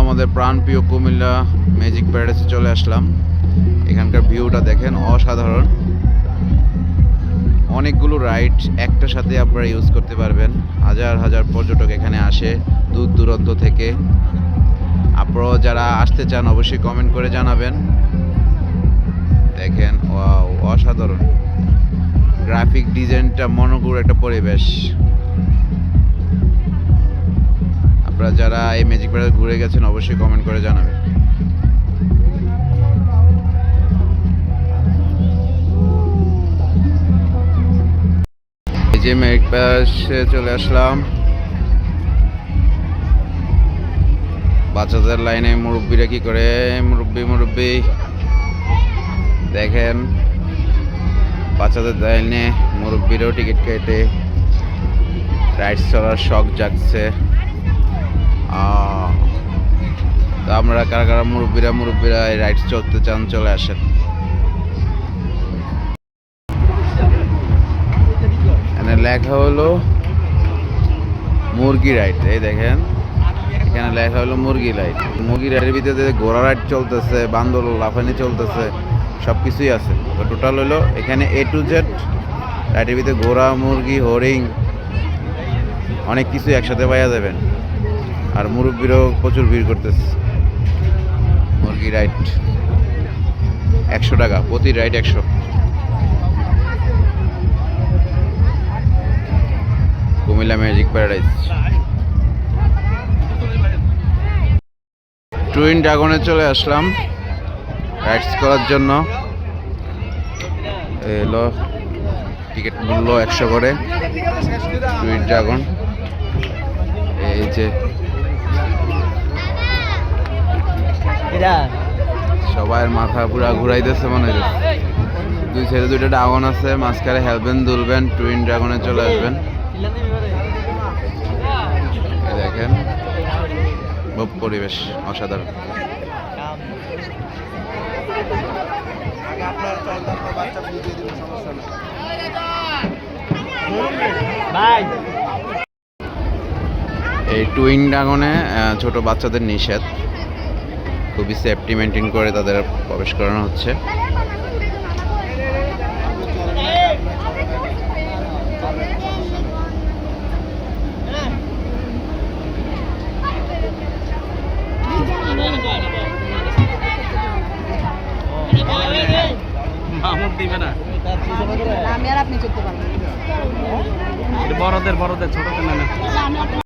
আমাদের প্রাণপ্রিয় কুমিল্লা ম্যাজিক প্যারাডাইসে চলে আসলাম। এখানকার ভিউটা দেখেন, অসাধারণ। অনেকগুলো রাইড একটার সাথে আপনারা ইউজ করতে পারবেন। হাজার হাজার পর্যটক এখানে আসে দূর দূরান্ত থেকে। আপনারাও যারা আসতে চান অবশ্যই কমেন্ট করে জানাবেন। দেখেন, ওয়াও, অসাধারণ গ্রাফিক ডিজাইনটা, মনোজ্ঞ একটা পরিবেশ। আপনারা যারা এই ম্যাজিক প্যারাডাইস ঘুরে গেছেন অবশ্যই কমেন্ট করে জানাবেন। এই যে ম্যাজিক প্যারাডাইসে চলে আসলাম। বাচ্চাদের লাইনে মুরব্বিরা কি করে, মুরব্বি দেখেন, বাচ্চাদের লাইনে মুরব্বিরাও টিকিট কেটে রাইডস চলার শখ জাগছে। তো আমরা কারা কারা মুরব্বিরা এই রাইডস চলতে চান চলে আসেন। এখানে লেখা হলো মুরগি রাইড। এই দেখেন, এখানে লেখা হলো মুরগি রাইড। মুরগি রাইডের ভিতরে ঘোড়া রাইড চলতেছে, বান্দর লাফানি চলতেছে, সব কিছুই আছে। তো টোটাল হলো এখানে A to Z রাইডের ভিতরে ঘোড়া, মুরগি, হরিণ, অনেক কিছু একসাথে পাওয়া যাবেন। আর মুরব্বিরও প্রচুর ভিড় করতেছে। মুরগি রাইড 100 টাকা, প্রতি ride 100। Comilla magic paradise. Twin ড্রাগনে চলে আসলাম রাইডস করার জন্য। এলো টিকিট মূল্য 100 করে। টুইন ড্রাগন, এই যে সবাই মাথা পুরা ঘুরাইতেছে মনে হয়। দুই সাইডে দুইটা ড্রাগন আছে, মাঝখানে হেলবেন দুলবেন, টুইন ড্রাগনে চলে আসবেন। দেখেন, পরিবেশ অসাধারণ। এই টুইন ড্রাগনে ছোট বাচ্চাদের নিষেধ, খুবই সেফটি মেনটেন করে তাদের প্রবেশ করানো হচ্ছে। আমি আর আপনি চলতে পারবো, বড়দের ছোটদের না।